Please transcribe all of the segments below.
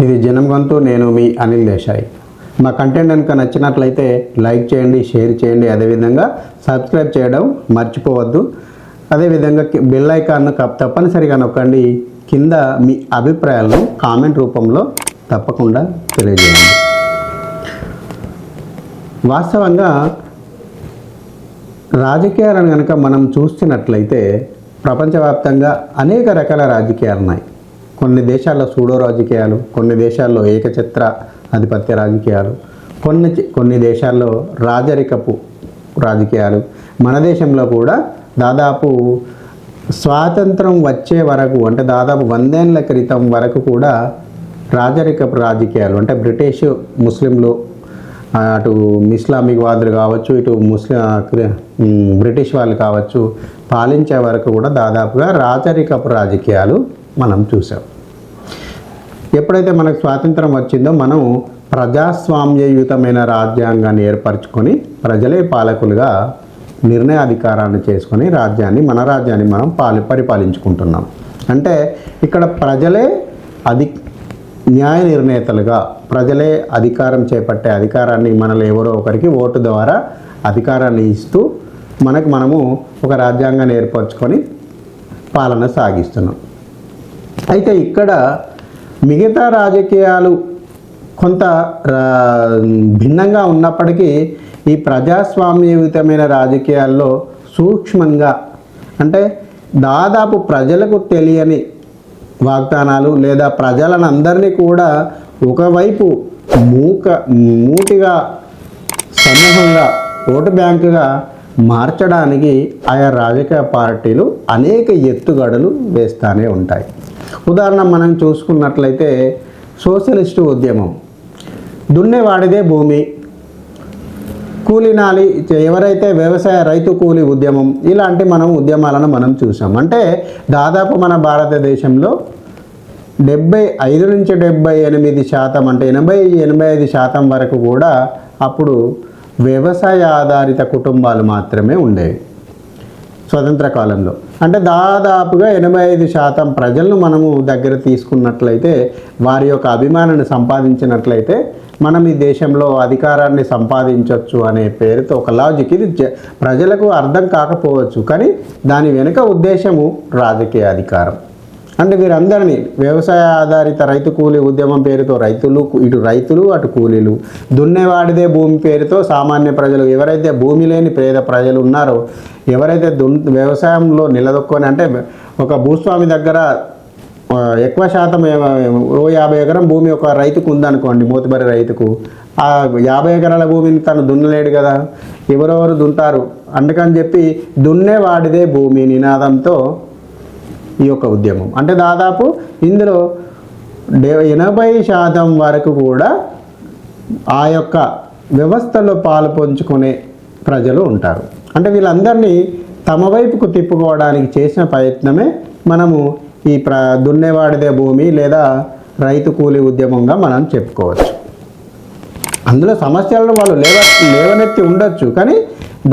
ఇది జనం గొంతు. నేను మీ అనిల్ దేశాయ్. మా కంటెంట్ కనుక నచ్చినట్లయితే లైక్ చేయండి, షేర్ చేయండి, అదేవిధంగా సబ్స్క్రైబ్ చేయడం మర్చిపోవద్దు. అదేవిధంగా బెల్ ఐకాన్ను తప్పనిసరిగా నొక్కండి. కింద మీ అభిప్రాయాలను కామెంట్ రూపంలో తప్పకుండా తెలియజేయండి. వాస్తవంగా రాజకీయాలను కనుక మనం చూస్తున్నట్లయితే ప్రపంచవ్యాప్తంగా అనేక రకాల రాజకీయాలు ఉన్నాయి. కొన్ని దేశాల్లో సూడో రాజకీయాలు, కొన్ని దేశాల్లో ఏకఛత్ర ఆధిపత్య రాజకీయాలు, కొన్ని దేశాల్లో రాజరికపు రాజకీయాలు. మన దేశంలో కూడా దాదాపు స్వాతంత్రం వచ్చే వరకు, అంటే దాదాపు 100 ఏళ్ల క్రితం వరకు కూడా రాజరికపు రాజకీయాలు, అంటే బ్రిటిష్ ముస్లింలు, అటు ఇస్లామిక్ వాదులు కావచ్చు, ఇటు బ్రిటిష్ వాళ్ళు కావచ్చు, పాలించే వరకు కూడా దాదాపుగా రాజరికపు రాజకీయాలు మనం చూసాం. ఎప్పుడైతే మనకు స్వాతంత్రం వచ్చిందో మనం ప్రజాస్వామ్యయుతమైన రాజ్యాంగాన్ని ఏర్పరచుకొని ప్రజలే పాలకులుగా నిర్ణయాధికారాన్ని చేసుకొని మన రాజ్యాన్ని మనం పరిపాలించుకుంటున్నాం. అంటే ఇక్కడ ప్రజలే న్యాయ నిర్ణేతలుగా, ప్రజలే అధికారం చేపట్టే అధికారాన్ని మనలో ఎవరో ఒకరికి ఓటు ద్వారా అధికారాన్ని ఇస్తూ మనము ఒక రాజ్యాంగాన్ని ఏర్పరచుకొని పాలన సాగిస్తున్నాం. అయితే ఇక్కడ మిగతా రాజకీయాలు కొంత భిన్నంగా ఉన్నప్పటికీ ఈ ప్రజాస్వామ్యయుతమైన రాజకీయాల్లో సూక్ష్మంగా, అంటే దాదాపు ప్రజలకు తెలియని వాగ్దానాలు లేదా ప్రజలను అందరినీ కూడా ఒకవైపు మూటిగా సమూహంగా ఓటు బ్యాంకుగా మార్చడానికి ఆయా రాజకీయ పార్టీలు అనేక ఎత్తుగడలు వేస్తూనే ఉంటాయి. ఉదాహరణ మనం చూసుకున్నట్లయితే సోషలిస్టు ఉద్యమం, దున్నేవాడిదే భూమి, కూలీనాలి, ఎవరైతే వ్యవసాయ రైతు కూలీ ఉద్యమం, ఇలాంటి ఉద్యమాలను మనం చూసాం. అంటే దాదాపు మన భారతదేశంలో 75 నుంచి 78%, అంటే 80-85% వరకు కూడా అప్పుడు వ్యవసాయ ఆధారిత కుటుంబాలు మాత్రమే ఉండేవి స్వతంత్ర కాలంలో. అంటే దాదాపుగా 85% ప్రజలను మనము దగ్గర తీసుకున్నట్లయితే, వారి యొక్క అభిమానాన్ని సంపాదించినట్లయితే మనం ఈ దేశంలో అధికారాన్ని సంపాదించవచ్చు అనే పేరుతో ఒక లాజిక్. ఇది ప్రజలకు అర్థం కాకపోవచ్చు, కానీ దాని వెనుక ఉద్దేశము రాజకీయ అధికారం. అంటే వీరందరినీ వ్యవసాయ ఆధారిత రైతు కూలీ ఉద్యమం పేరుతో రైతులు అటు కూలీలు, దున్నేవాడిదే భూమి పేరుతో సామాన్య ప్రజలు, ఎవరైతే భూమి లేని పేద ప్రజలు ఉన్నారో, ఎవరైతే వ్యవసాయంలో నిలదొక్కొని, అంటే ఒక భూస్వామి దగ్గర ఎక్కువ శాతం 50 ఎకరం భూమి ఒక రైతుకు ఉందనుకోండి, మోతుబరి రైతుకు, ఆ 50 ఎకరాల భూమిని తను దున్నలేడు కదా, ఎవరెవరు దున్నుతారు, అందుకని చెప్పి దున్నేవాడిదే భూమి నినాదంతో ఈ యొక్క ఉద్యమం. అంటే దాదాపు ఇందులో 80% వరకు కూడా ఆ యొక్క వ్యవస్థలో పాలు పంచుకునే ప్రజలు ఉంటారు. అంటే వీళ్ళందరినీ తమ వైపుకు తిప్పుకోవడానికి చేసిన ప్రయత్నమే మనము ఈ దున్నేవాడిదే భూమి లేదా రైతు కూలీ ఉద్యమంగా మనం చెప్పుకోవచ్చు. అందులో సమస్యలను వాళ్ళు లేవనెత్తి ఉండొచ్చు, కానీ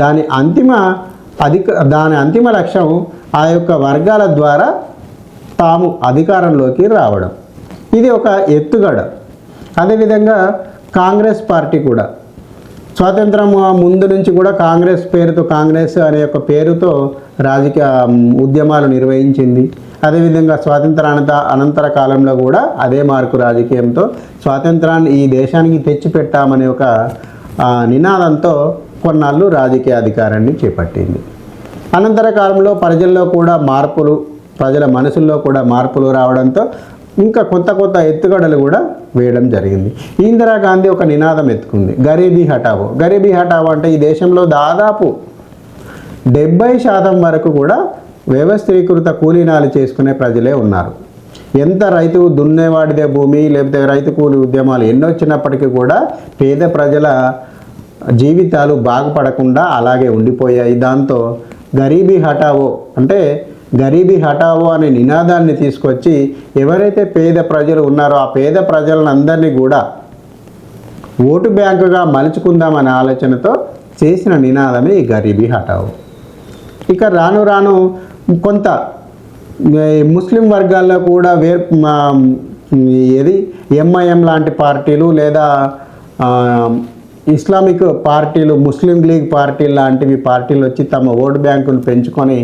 దాని అంతిమ లక్ష్యం ఆ యొక్క వర్గాల ద్వారా తాము అధికారంలోకి రావడం. ఇది ఒక ఎత్తుగడ. అదేవిధంగా కాంగ్రెస్ పార్టీ కూడా స్వాతంత్రం ముందు నుంచి కూడా కాంగ్రెస్ అనే ఒక పేరుతో రాజకీయ ఉద్యమాలు నిర్వహించింది. అదేవిధంగా అనంతర కాలంలో కూడా అదే మార్కు రాజకీయంతో స్వాతంత్రాన్ని ఈ దేశానికి తెచ్చిపెట్టామనే ఒక నినాదంతో కొన్నాళ్ళు రాజకీయ అధికారాన్ని చేపట్టింది. అనంతర కాలంలో ప్రజల మనసుల్లో కూడా మార్పులు రావడంతో ఇంకా కొత్త ఎత్తుగడలు కూడా వేయడం జరిగింది. ఇందిరాగాంధీ ఒక నినాదం ఎత్తుకుంది, గరీబీ హటావో. అంటే ఈ దేశంలో దాదాపు 70% వరకు కూడా వ్యవస్థీకృత కూలీనాలు చేసుకునే ప్రజలే ఉన్నారు. ఎంత రైతు దున్నేవాడిదే భూమి లేకపోతే రైతు కూలీ ఉద్యమాలు ఎన్నొచ్చినప్పటికీ కూడా పేద ప్రజల జీవితాలు బాగుపడకుండా అలాగే ఉండిపోయాయి. దాంతో గరీబీ హటావో అనే నినాదాన్ని తీసుకొచ్చి ఎవరైతే పేద ప్రజలు ఉన్నారో ఆ పేద ప్రజలను అందరినీ కూడా ఓటు బ్యాంకుగా మలుచుకుందామనే ఆలోచనతో చేసిన నినాదమే ఈ గరీబీ హటావో. ఇక రాను కొంత ముస్లిం వర్గాల్లో కూడా ఏది ఎంఐఎం లాంటి పార్టీలు లేదా ఇస్లామిక్ పార్టీలు, ముస్లిం లీగ్ పార్టీలు లాంటివి పార్టీలు వచ్చి తమ ఓటు బ్యాంకును పెంచుకొని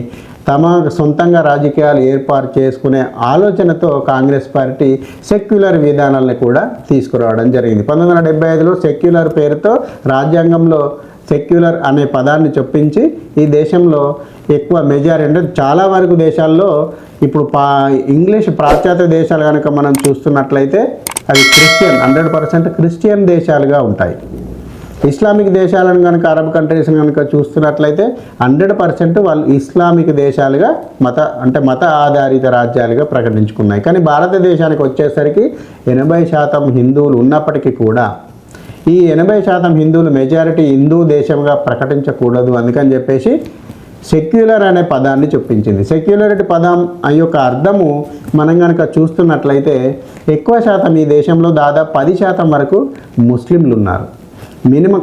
తమ సొంతంగా రాజకీయాలు ఏర్పాటు చేసుకునే ఆలోచనతో కాంగ్రెస్ పార్టీ సెక్యులర్ విధానాలను కూడా తీసుకురావడం జరిగింది. 1975లో సెక్యులర్ పేరుతో రాజ్యాంగంలో సెక్యులర్ అనే పదాన్ని చొప్పించి ఈ దేశంలో ఎక్కువ మెజారిటీ అంటే చాలా వరకు దేశాల్లో ఇప్పుడు ఇంగ్లీష్ పాశ్చాత్య దేశాలు కనుక మనం చూస్తున్నట్లయితే అవి క్రిస్టియన్ 100% క్రిస్టియన్ దేశాలుగా ఉంటాయి. ఇస్లామిక్ దేశాలను కనుక అరబ్ కంట్రీస్ కనుక చూస్తున్నట్లయితే 100% వాళ్ళు ఇస్లామిక్ దేశాలుగా మత ఆధారిత రాజ్యాలుగా ప్రకటించుకున్నాయి. కానీ భారతదేశానికి వచ్చేసరికి 80% హిందువులు ఉన్నప్పటికీ కూడా ఈ 80% హిందువులు మెజారిటీ హిందూ దేశంగా ప్రకటించకూడదు. అందుకని చెప్పేసి సెక్యులర్ అనే పదాన్ని చొప్పించింది. సెక్యులరిటీ పదం యొక్క అర్థము మనం కనుక చూస్తున్నట్లయితే ఎక్కువ శాతం ఈ దేశంలో దాదాపు 10% వరకు ముస్లింలు ఉన్నారు.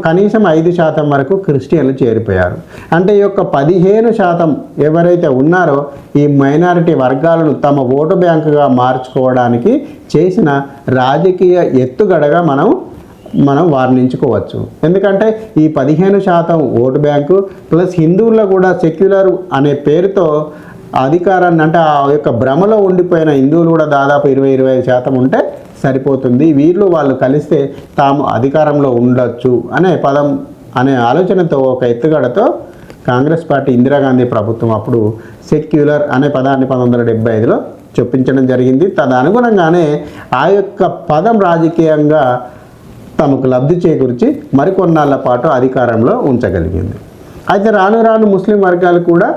కనీసం 5% వరకు క్రిస్టియన్లు చేరిపోయారు. అంటే ఈ యొక్క 15% ఎవరైతే ఉన్నారో ఈ మైనారిటీ వర్గాలను తమ ఓటు బ్యాంకుగా మార్చుకోవడానికి చేసిన రాజకీయ ఎత్తుగడగా మనం వర్ణించుకోవచ్చు. ఎందుకంటే ఈ 15% ఓటు బ్యాంకు ప్లస్ హిందువుల్లో కూడా సెక్యులర్ అనే పేరుతో అధికారాన్ని అంటే ఆ యొక్క భ్రమలో ఉండిపోయిన హిందువులు కూడా దాదాపు 20-25% ఉంటే సరిపోతుంది, వాళ్ళు కలిస్తే తాము అధికారంలో ఉండొచ్చు అనే పదం అనే ఆలోచనతో ఒక ఎత్తుగడతో కాంగ్రెస్ పార్టీ ఇందిరాగాంధీ ప్రభుత్వం అప్పుడు సెక్యులర్ అనే పదాన్ని 1975లో చొప్పించడం జరిగింది. తదనుగుణంగానే ఆ యొక్క పదం రాజకీయంగా తమకు లబ్ధి చేకూర్చి మరికొన్నాళ్ల పాటు అధికారంలో ఉంచగలిగింది. అయితే రాను రాను ముస్లిం వర్గాలు కూడా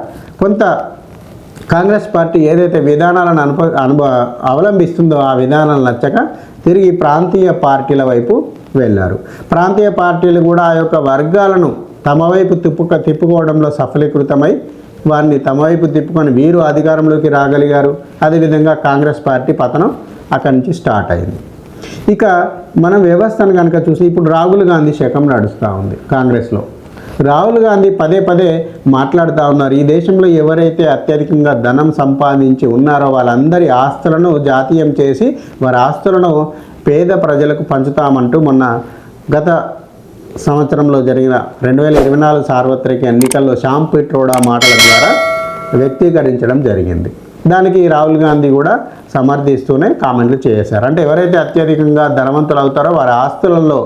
కొంత కాంగ్రెస్ పార్టీ ఏదైతే విధానాలను అవలంబిస్తుందో ఆ విధానాలు నచ్చక తిరిగి ప్రాంతీయ పార్టీల వైపు వెళ్ళారు. ప్రాంతీయ పార్టీలు కూడా ఆ యొక్క వర్గాలను తమ వైపు తిప్పుకోవడంలో సఫలీకృతమై వారిని తమ వైపు తిప్పుకొని వీరు అధికారంలోకి రాగలిగారు. అదేవిధంగా కాంగ్రెస్ పార్టీ పతనం అక్కడి నుంచి స్టార్ట్ అయింది. ఇక మనం వ్యవస్థను కనుక చూసి ఇప్పుడు రాహుల్ గాంధీ శకం నడుస్తూ ఉంది కాంగ్రెస్లో. రాహుల్ గాంధీ పదే మాట్లాడుతూ ఉన్నారు, ఈ దేశంలో ఎవరైతే అత్యధికంగా ధనం సంపాదించి ఉన్నారో వాళ్ళందరి ఆస్తులను జాతీయం చేసి వారి ఆస్తులను పేద ప్రజలకు పంచుతామంటూ మొన్న గత సంవత్సరంలో జరిగిన 2024 సార్వత్రిక ఎన్నికల్లో శ్యామ్ పిట్రోడా మాటల ద్వారా వ్యక్తీకరించడం జరిగింది. దానికి రాహుల్ గాంధీ కూడా సమర్థిస్తూనే కామెంట్లు చేశారు. అంటే ఎవరైతే అత్యధికంగా ధనవంతులు అవుతారో వారి ఆస్తులలో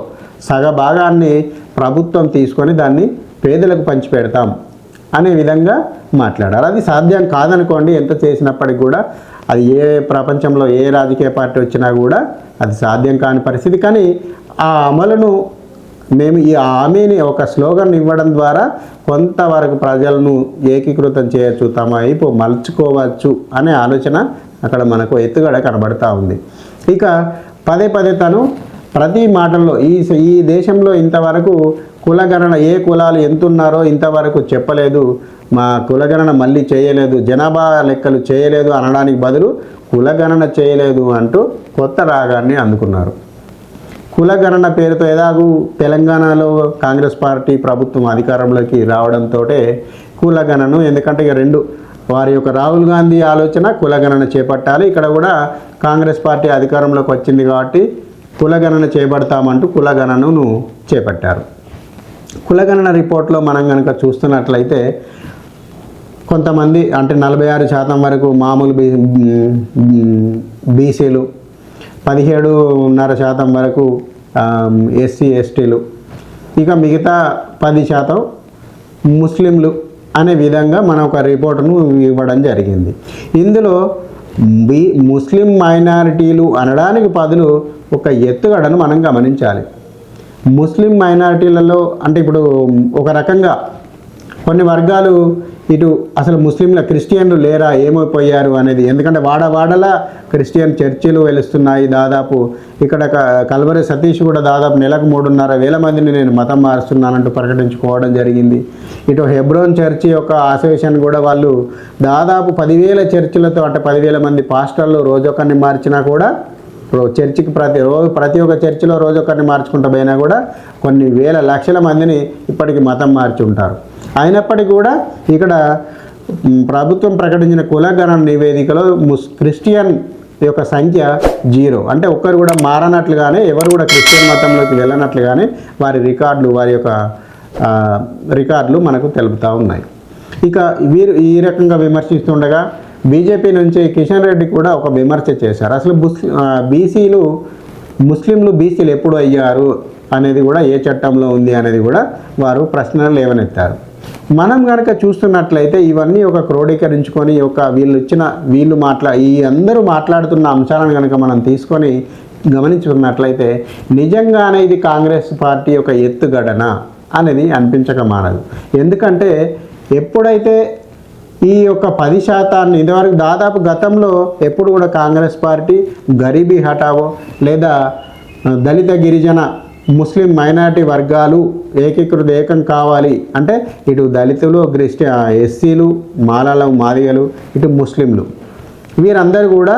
సగభాగాన్ని ప్రభుత్వం తీసుకొని దాన్ని పేదలకు పంచిపెడతాం అనే విధంగా మాట్లాడారు. అది సాధ్యం కాదనుకోండి, ఎంత చేసినప్పటికి కూడా అది ఏ ప్రపంచంలో ఏ రాజకీయ పార్టీ వచ్చినా కూడా అది సాధ్యం కాని పరిస్థితి. కానీ ఆ అమలును మేము ఈ హామీని ఒక స్లోగన్ ఇవ్వడం ద్వారా కొంతవరకు ప్రజలను ఏకీకృతం చేయొచ్చు, తమ వైపు మలుచుకోవచ్చు అనే ఆలోచన అక్కడ మనకు ఎత్తుగడ కనబడతా ఉంది. ఇక పదే తను ప్రతి మాటల్లో ఈ దేశంలో ఇంతవరకు కులగణన ఏ కులాలు ఎంతున్నారో ఇంతవరకు చెప్పలేదు, మా కులగణన మళ్ళీ చేయలేదు, జనాభా లెక్కలు చేయలేదు అనడానికి బదులు కులగణన చేయలేదు అంటూ కొత్త రాగాన్ని అందుకున్నారు. కులగణన పేరుతో ఎలాగూ తెలంగాణలో కాంగ్రెస్ పార్టీ ప్రభుత్వం అధికారంలోకి రావడంతో కులగణను, ఎందుకంటే ఇక రెండు వారి యొక్క రాహుల్ గాంధీ ఆలోచన కులగణన చేపట్టాలి, ఇక్కడ కూడా కాంగ్రెస్ పార్టీ అధికారంలోకి వచ్చింది కాబట్టి కులగణన చేపడతామంటూ కులగణనను చేపట్టారు. కులగణన రిపోర్ట్లో మనం కనుక చూస్తున్నట్లయితే కొంతమంది అంటే 46% వరకు మామూలు బీసీలు, 17.5% వరకు ఎస్సీ ఎస్టీలు, ఇక మిగతా 10% ముస్లింలు అనే విధంగా మనం ఒక రిపోర్టును ఇవ్వడం జరిగింది. ఇందులో ముస్లిం మైనారిటీలు అనడానికి బదులు ఒక ఎత్తుగడను మనం గమనించాలి. ముస్లిం మైనారిటీలలో అంటే ఇప్పుడు ఒక రకంగా కొన్ని వర్గాలు ఇటు అసలు ముస్లింల క్రిస్టియన్లు లేరా ఏమైపోయారు అనేది, ఎందుకంటే వాడవాడలా క్రిస్టియన్ చర్చిలు వెలుస్తున్నాయి. దాదాపు ఇక్కడ కల్వరి సతీష్ కూడా దాదాపు నెలకు 3,500 మందిని నేను మతం మారుస్తున్నానంటూ ప్రకటించుకోవడం జరిగింది. ఇటు హెబ్రోన్ చర్చి యొక్క అసోసియేషన్ కూడా వాళ్ళు దాదాపు 10,000 చర్చిలతో అంటే 10,000 మంది పాస్టర్లు రోజొకరిని మార్చినా కూడా చర్చికి ప్రతి ఒక్క చర్చిలో రోజొకరిని మార్చుకుంటూ పోయినా కూడా కొన్ని వేల లక్షల మందిని ఇప్పటికీ మతం మార్చి ఉంటారు. అయినప్పటికీ కూడా ఇక్కడ ప్రభుత్వం ప్రకటించిన కులగణన నివేదికలో క్రిస్టియన్ ఈ యొక్క సంఖ్య 0. అంటే ఒక్కరు కూడా మారనట్లుగానే, ఎవరు కూడా క్రిస్టియన్ మతంలోకి వెళ్ళనట్లుగానే వారి రికార్డులు మనకు తెలుపుతూ ఉన్నాయి. ఇక వీరు ఈ రకంగా విమర్శిస్తుండగా బీజేపీ నుంచి కిషన్ రెడ్డి కూడా ఒక విమర్శ చేశారు. అసలు ముస్లింలు బీసీలు ఎప్పుడు అయ్యారు అనేది కూడా ఏ చట్టంలో ఉంది అనేది కూడా వారు ప్రశ్నలు లేవనెత్తారు. మనం కనుక చూస్తున్నట్లయితే ఇవన్నీ ఒక క్రోడీకరించుకొని ఈ అందరూ మాట్లాడుతున్న అంశాలను కనుక మనం తీసుకొని గమనించుకున్నట్లయితే నిజంగానే ఇది కాంగ్రెస్ పార్టీ యొక్క ఎత్తుగడన అనేది అనిపించక మానదు. ఎందుకంటే ఎప్పుడైతే ఈ యొక్క 10% ఇదివరకు దాదాపు గతంలో ఎప్పుడు కూడా కాంగ్రెస్ పార్టీ గరీబీ హఠావో లేదా దళిత గిరిజన ముస్లిం మైనారిటీ వర్గాలు ఏకం కావాలి అంటే ఇటు దళితులు, ఎస్సీలు, మాదిగలు, ఇటు ముస్లింలు వీరందరూ కూడా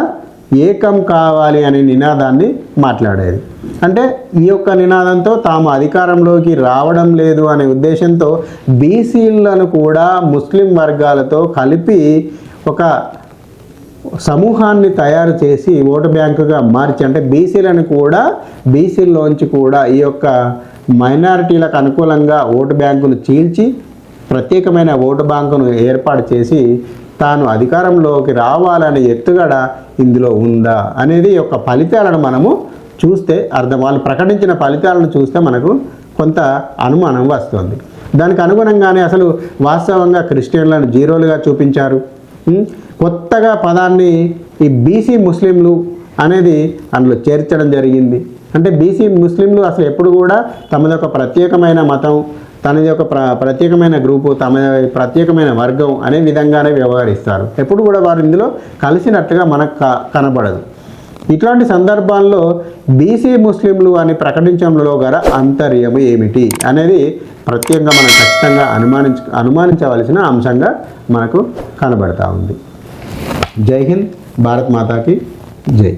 ఏకం కావాలి అనే నినాదాన్ని మాట్లాడేది. అంటే ఈ యొక్క నినాదంతో తాము అధికారంలోకి రావడం లేదు అనే ఉద్దేశంతో బీసీలను కూడా ముస్లిం వర్గాలతో కలిపి ఒక సమూహాన్ని తయారు చేసి ఓటు బ్యాంకుగా మార్చి, అంటే బీసీల్లోంచి కూడా ఈ యొక్క మైనారిటీలకు అనుకూలంగా ఓటు బ్యాంకును చీల్చి ప్రత్యేకమైన ఓటు బ్యాంకును ఏర్పాటు చేసి తాను అధికారంలోకి రావాలనే ఎత్తుగడ ఇందులో ఉందా అనేది యొక్క ఫలితాలను మనము చూస్తే వాళ్ళు ప్రకటించిన ఫలితాలను చూస్తే మనకు కొంత అనుమానం వస్తుంది. దానికి అనుగుణంగానే అసలు వాస్తవంగా క్రిస్టియన్లను జీరోలుగా చూపించారు. కొత్తగా పదాన్ని ఈ బీసీ ముస్లింలు అనేది అందులో చేర్చడం జరిగింది. అంటే బీసీ ముస్లింలు అసలు ఎప్పుడు కూడా తమది ఒక ప్రత్యేకమైన మతం, తనది ఒక ప్రత్యేకమైన గ్రూపు, తమ ప్రత్యేకమైన వర్గం అనే విధంగానే వ్యవహరిస్తారు. ఎప్పుడు కూడా వారు ఇందులో కలిసినట్టుగా మనకు కనబడదు. ఇట్లాంటి సందర్భాల్లో బీసీ ముస్లింలు అని ప్రకటించడంలో గల అంతర్యము ఏమిటి అనేది ప్రత్యేకంగా మనం ఖచ్చితంగా అనుమానించవలసిన అంశంగా మనకు కనబడతా ఉంది. జై హింద్, భారత్ మాతాకి జై.